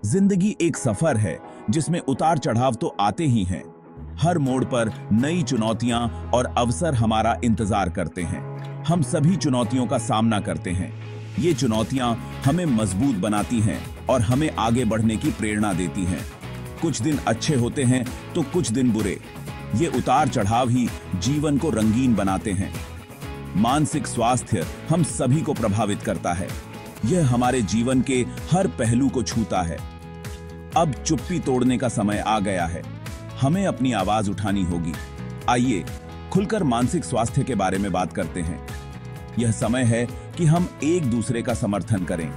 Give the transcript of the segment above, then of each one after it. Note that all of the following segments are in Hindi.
जिंदगी एक सफर है जिसमें उतार चढ़ाव तो आते ही हैं। हर मोड़ पर नई चुनौतियां और अवसर हमारा इंतजार करते हैं। हम सभी चुनौतियों का सामना करते हैं। ये चुनौतियां हमें मजबूत बनाती हैं और हमें आगे बढ़ने की प्रेरणा देती हैं। कुछ दिन अच्छे होते हैं तो कुछ दिन बुरे। ये उतार चढ़ाव ही जीवन को रंगीन बनाते हैं। मानसिक स्वास्थ्य हम सभी को प्रभावित करता है। यह हमारे जीवन के हर पहलू को छूता है। अब चुप्पी तोड़ने का समय आ गया है। हमें अपनी आवाज उठानी होगी। आइए खुलकर मानसिक स्वास्थ्य के बारे में बात करते हैं। यह समय है कि हम एक दूसरे का समर्थन करें।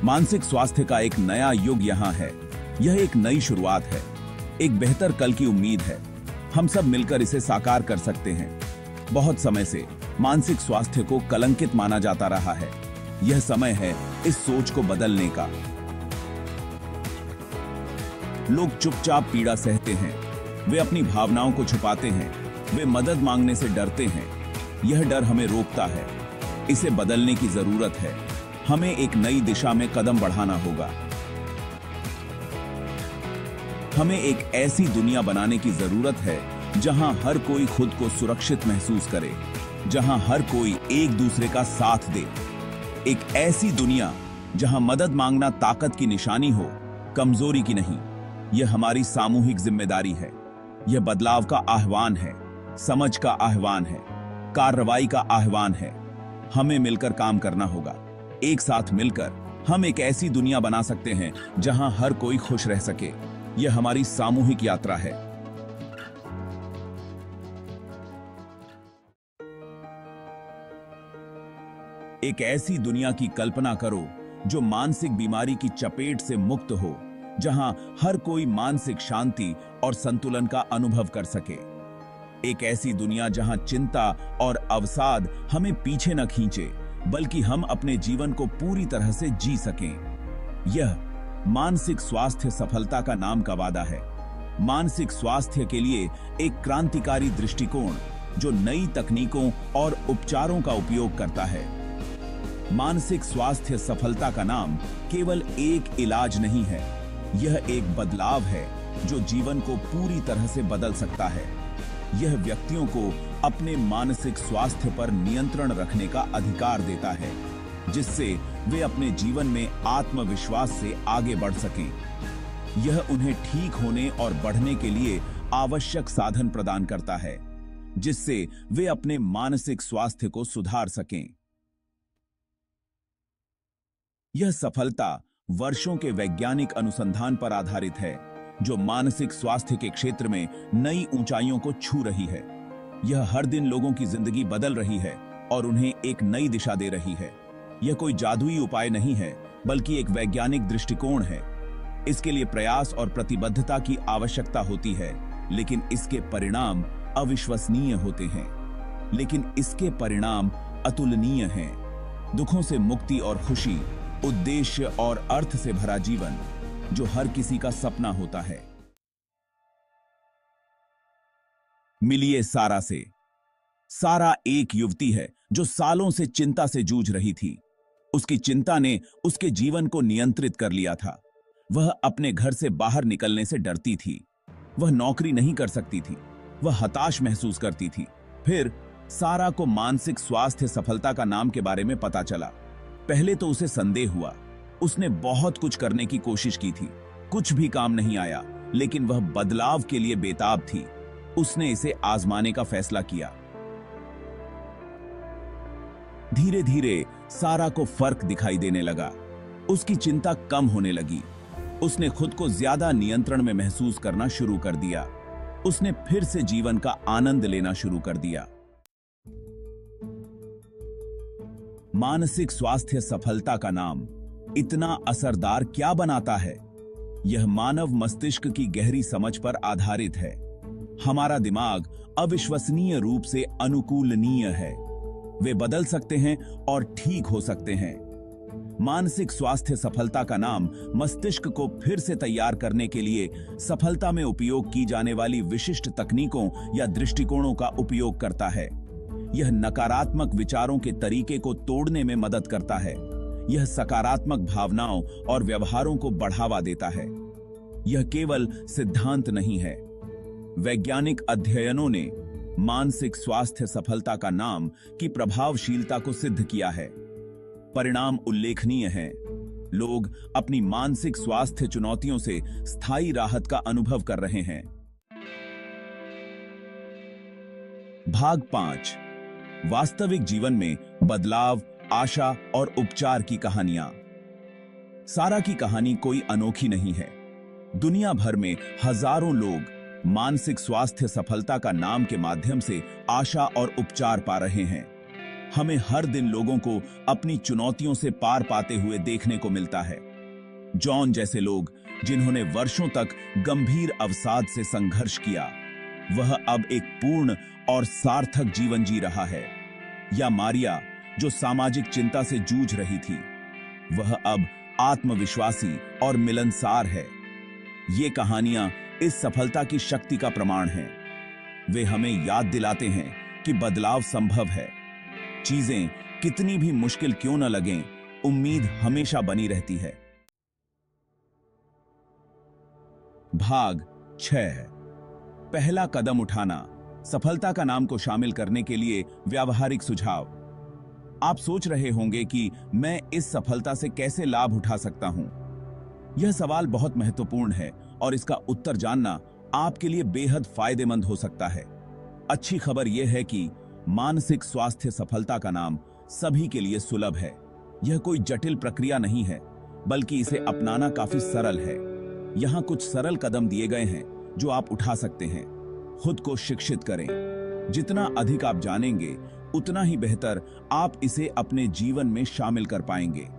मानसिक स्वास्थ्य का एक नया युग यहाँ है। यह एक नई शुरुआत है, एक बेहतर कल की उम्मीद है। हम सब मिलकर इसे साकार कर सकते हैं। बहुत समय से मानसिक स्वास्थ्य को कलंकित माना जाता रहा है। यह समय है इस सोच को बदलने का। लोग चुपचाप पीड़ा सहते हैं। वे अपनी भावनाओं को छुपाते हैं। वे मदद मांगने से डरते हैं। यह डर हमें रोकता है। इसे बदलने की जरूरत है। हमें एक नई दिशा में कदम बढ़ाना होगा। हमें एक ऐसी दुनिया बनाने की जरूरत है जहां हर कोई खुद को सुरक्षित महसूस करे, जहां हर कोई एक दूसरे का साथ दे। एक ऐसी दुनिया जहां मदद मांगना ताकत की निशानी हो, कमजोरी की नहीं। यह हमारी सामूहिक जिम्मेदारी है। यह बदलाव का आह्वान है, समझ का आह्वान है, कार्रवाई का आह्वान है। हमें मिलकर काम करना होगा। एक साथ मिलकर हम एक ऐसी दुनिया बना सकते हैं जहां हर कोई खुश रह सके। यह हमारी सामूहिक यात्रा है। एक ऐसी दुनिया की कल्पना करो जो मानसिक बीमारी की चपेट से मुक्त हो, जहां हर कोई मानसिक शांति और संतुलन का अनुभव कर सके। एक ऐसी दुनिया जहां चिंता और अवसाद हमें पीछे न खींचे, बल्कि हम अपने जीवन को पूरी तरह से जी सकें। यह मानसिक स्वास्थ्य सफलता का नाम का वादा है। मानसिक स्वास्थ्य के लिए एक क्रांतिकारी दृष्टिकोण जो नई तकनीकों और उपचारों का उपयोग करता है। मानसिक स्वास्थ्य सफलता का नाम केवल एक इलाज नहीं है, यह एक बदलाव है जो जीवन को पूरी तरह से बदल सकता है। यह व्यक्तियों को अपने मानसिक स्वास्थ्य पर नियंत्रण रखने का अधिकार देता है, जिससे वे अपने जीवन में आत्मविश्वास से आगे बढ़ सकें। यह उन्हें ठीक होने और बढ़ने के लिए आवश्यक साधन प्रदान करता है, जिससे वे अपने मानसिक स्वास्थ्य को सुधार सकें। यह सफलता वर्षों के वैज्ञानिक अनुसंधान पर आधारित है, जो मानसिक स्वास्थ्य के क्षेत्र में नई ऊंचाइयों को छू रही है। यह हर दिन लोगों की जिंदगी बदल रही है और उन्हें एक नई दिशा दे रही है। यह कोई जादुई उपाय नहीं है, बल्कि एक वैज्ञानिक दृष्टिकोण है। इसके लिए प्रयास और प्रतिबद्धता की आवश्यकता होती है, लेकिन इसके परिणाम अविश्वसनीय होते हैं। लेकिन इसके परिणाम अतुलनीय हैं। दुखों से मुक्ति और खुशी, उद्देश्य और अर्थ से भरा जीवन, जो हर किसी का सपना होता है। मिलिए सारा से। सारा एक युवती है जो सालों से चिंता से जूझ रही थी। उसकी चिंता ने उसके जीवन को नियंत्रित कर लिया था। वह अपने घर से बाहर निकलने से डरती थी। वह नौकरी नहीं कर सकती थी। वह हताश महसूस करती थी। फिर सारा को मानसिक स्वास्थ्य सफलता का नाम के बारे में पता चला। पहले तो उसे संदेह हुआ। उसने बहुत कुछ करने की कोशिश की थी, कुछ भी काम नहीं आया, लेकिन वह बदलाव के लिए बेताब थी। उसने इसे आजमाने का फैसला किया। धीरे धीरे सारा को फर्क दिखाई देने लगा। उसकी चिंता कम होने लगी। उसने खुद को ज्यादा नियंत्रण में महसूस करना शुरू कर दिया। उसने फिर से जीवन का आनंद लेना शुरू कर दिया। मानसिक स्वास्थ्य सफलता का नाम इतना असरदार क्या बनाता है? यह मानव मस्तिष्क की गहरी समझ पर आधारित है। हमारा दिमाग अविश्वसनीय रूप से अनुकूलनीय है। वे बदल सकते हैं और ठीक हो सकते हैं। मानसिक स्वास्थ्य सफलता का नाम मस्तिष्क को फिर से तैयार करने के लिए सफलता में उपयोग की जाने वाली विशिष्ट तकनीकों या दृष्टिकोणों का उपयोग करता है। यह नकारात्मक विचारों के तरीके को तोड़ने में मदद करता है। यह सकारात्मक भावनाओं और व्यवहारों को बढ़ावा देता है। यह केवल सिद्धांत नहीं है। वैज्ञानिक अध्ययनों ने मानसिक स्वास्थ्य सफलता का नाम की प्रभावशीलता को सिद्ध किया है। परिणाम उल्लेखनीय हैं। लोग अपनी मानसिक स्वास्थ्य चुनौतियों से स्थायी राहत का अनुभव कर रहे हैं। भाग 5, वास्तविक जीवन में बदलाव, आशा और उपचार की कहानियां। सारा की कहानी कोई अनोखी नहीं है। दुनिया भर में हजारों लोग मानसिक स्वास्थ्य सफलता का नाम के माध्यम से आशा और उपचार पा रहे हैं। हमें हर दिन लोगों को अपनी चुनौतियों से पार पाते हुए देखने को मिलता है। जॉन जैसे लोग, जिन्होंने वर्षों तक गंभीर अवसाद से संघर्ष किया, वह अब एक पूर्ण और सार्थक जीवन जी रहा है। या मारिया, जो सामाजिक चिंता से जूझ रही थी, वह अब आत्मविश्वासी और मिलनसार है। ये कहानियां इस सफलता की शक्ति का प्रमाण हैं। वे हमें याद दिलाते हैं कि बदलाव संभव है। चीजें कितनी भी मुश्किल क्यों न लगें, उम्मीद हमेशा बनी रहती है। भाग 6, पहला कदम उठाना। सफलता का नाम को शामिल करने के लिए व्यावहारिक सुझाव। आप सोच रहे होंगे कि मैं इस सफलता से कैसे लाभ उठा सकता हूं। यह सवाल बहुत महत्वपूर्ण है और इसका उत्तर जानना आपके लिए बेहद फायदेमंद हो सकता है। अच्छी खबर यह है कि मानसिक स्वास्थ्य सफलता का नाम सभी के लिए सुलभ है। यह कोई जटिल प्रक्रिया नहीं है, बल्कि इसे अपनाना काफी सरल है। यहां कुछ सरल कदम दिए गए हैं जो आप उठा सकते हैं। खुद को शिक्षित करें। जितना अधिक आप जानेंगे, उतना ही बेहतर आप इसे अपने जीवन में शामिल कर पाएंगे।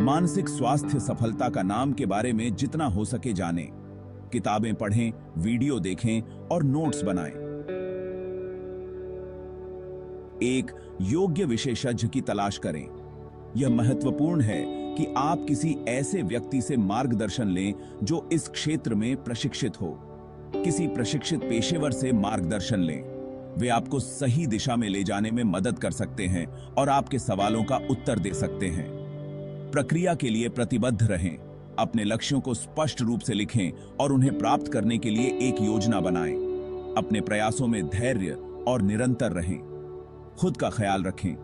मानसिक स्वास्थ्य सफलता का नाम के बारे में जितना हो सके जानें। किताबें पढ़ें, वीडियो देखें और नोट्स बनाएं। एक योग्य विशेषज्ञ की तलाश करें। यह महत्वपूर्ण है कि आप किसी ऐसे व्यक्ति से मार्गदर्शन लें जो इस क्षेत्र में प्रशिक्षित हो। किसी प्रशिक्षित पेशेवर से मार्गदर्शन लें। वे आपको सही दिशा में ले जाने में मदद कर सकते हैं और आपके सवालों का उत्तर दे सकते हैं। प्रक्रिया के लिए प्रतिबद्ध रहें। अपने लक्ष्यों को स्पष्ट रूप से लिखें और उन्हें प्राप्त करने के लिए एक योजना बनाएं। अपने प्रयासों में धैर्य और निरंतर रहें। खुद का ख्याल रखें।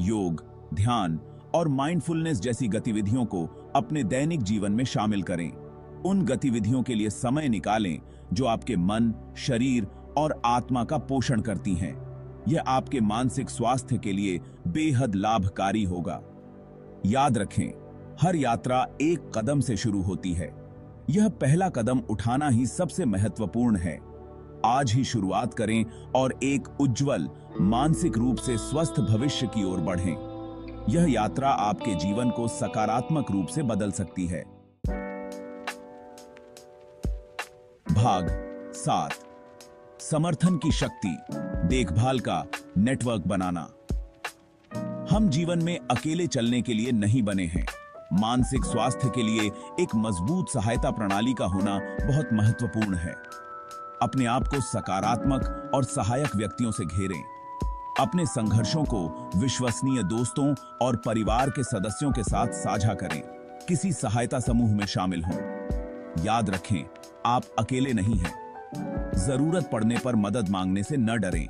योग, ध्यान और माइंडफुलनेस जैसी गतिविधियों को अपने दैनिक जीवन में शामिल करें। उन गतिविधियों के लिए समय निकालें जो आपके मन, शरीर और आत्मा का पोषण करती हैं। यह आपके मानसिक स्वास्थ्य के लिए बेहद लाभकारी होगा। याद रखें, हर यात्रा एक कदम से शुरू होती है। यह पहला कदम उठाना ही सबसे महत्वपूर्ण है। आज ही शुरुआत करें और एक उज्जवल, मानसिक रूप से स्वस्थ भविष्य की ओर बढ़ें। यह यात्रा आपके जीवन को सकारात्मक रूप से बदल सकती है। भाग 7, समर्थन की शक्ति, देखभाल का नेटवर्क बनाना। हम जीवन में अकेले चलने के लिए नहीं बने हैं। मानसिक स्वास्थ्य के लिए एक मजबूत सहायता प्रणाली का होना बहुत महत्वपूर्ण है। अपने आप को सकारात्मक और सहायक व्यक्तियों से घेरें। अपने संघर्षों को विश्वसनीय दोस्तों और परिवार के सदस्यों के साथ साझा करें। किसी सहायता समूह में शामिल हों। याद रखें, आप अकेले नहीं हैं। जरूरत पड़ने पर मदद मांगने से न डरें।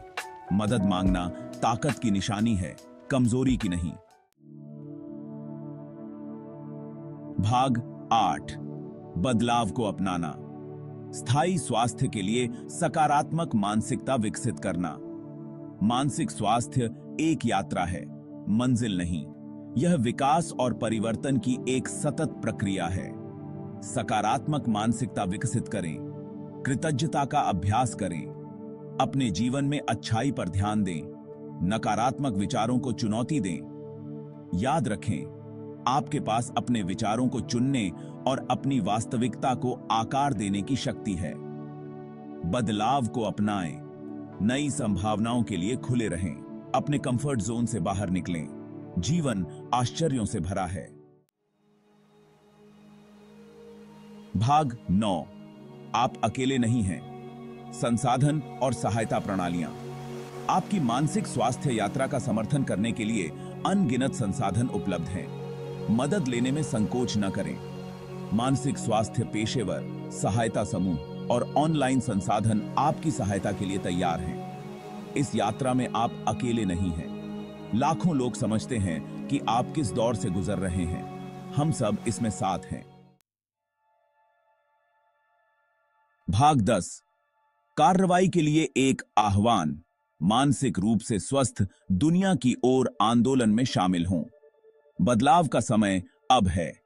मदद मांगना ताकत की निशानी है, कमजोरी की नहीं। भाग 8, बदलाव को अपनाना। स्थायी स्वास्थ्य के लिए सकारात्मक मानसिकता विकसित करना। मानसिक स्वास्थ्य एक यात्रा है, मंजिल नहीं। यह विकास और परिवर्तन की एक सतत प्रक्रिया है। सकारात्मक मानसिकता विकसित करें। कृतज्ञता का अभ्यास करें। अपने जीवन में अच्छाई पर ध्यान दें। नकारात्मक विचारों को चुनौती दें। याद रखें, आपके पास अपने विचारों को चुनने और अपनी वास्तविकता को आकार देने की शक्ति है। बदलाव को अपनाएं। नई संभावनाओं के लिए खुले रहें। अपने कंफर्ट जोन से बाहर निकलें। जीवन आश्चर्यों से भरा है। भाग 9, आप अकेले नहीं हैं। संसाधन और सहायता प्रणालियां। आपकी मानसिक स्वास्थ्य यात्रा का समर्थन करने के लिए अनगिनत संसाधन उपलब्ध हैं। मदद लेने में संकोच न करें। मानसिक स्वास्थ्य पेशेवर, सहायता समूह और ऑनलाइन संसाधन आपकी सहायता के लिए तैयार हैं। इस यात्रा में आप अकेले नहीं हैं। लाखों लोग समझते हैं कि आप किस दौर से गुजर रहे हैं। हम सब इसमें साथ हैं। भाग 10। कार्रवाई के लिए एक आह्वान। मानसिक रूप से स्वस्थ दुनिया की ओर आंदोलन में शामिल हों। बदलाव का समय अब है।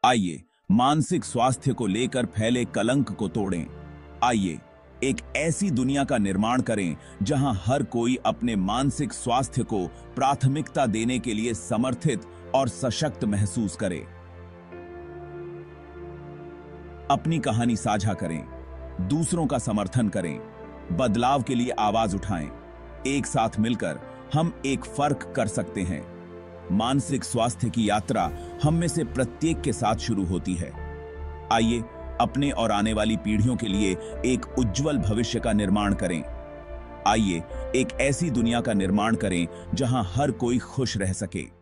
आइए मानसिक स्वास्थ्य को लेकर फैले कलंक को तोड़ें। आइए एक ऐसी दुनिया का निर्माण करें जहां हर कोई अपने मानसिक स्वास्थ्य को प्राथमिकता देने के लिए समर्थित और सशक्त महसूस करे। अपनी कहानी साझा करें, दूसरों का समर्थन करें, बदलाव के लिए आवाज उठाएं। एक साथ मिलकर हम एक फर्क कर सकते हैं। मानसिक स्वास्थ्य की यात्रा हम में से प्रत्येक के साथ शुरू होती है। आइए अपने और आने वाली पीढ़ियों के लिए एक उज्जवल भविष्य का निर्माण करें। आइए एक ऐसी दुनिया का निर्माण करें जहां हर कोई खुश रह सके।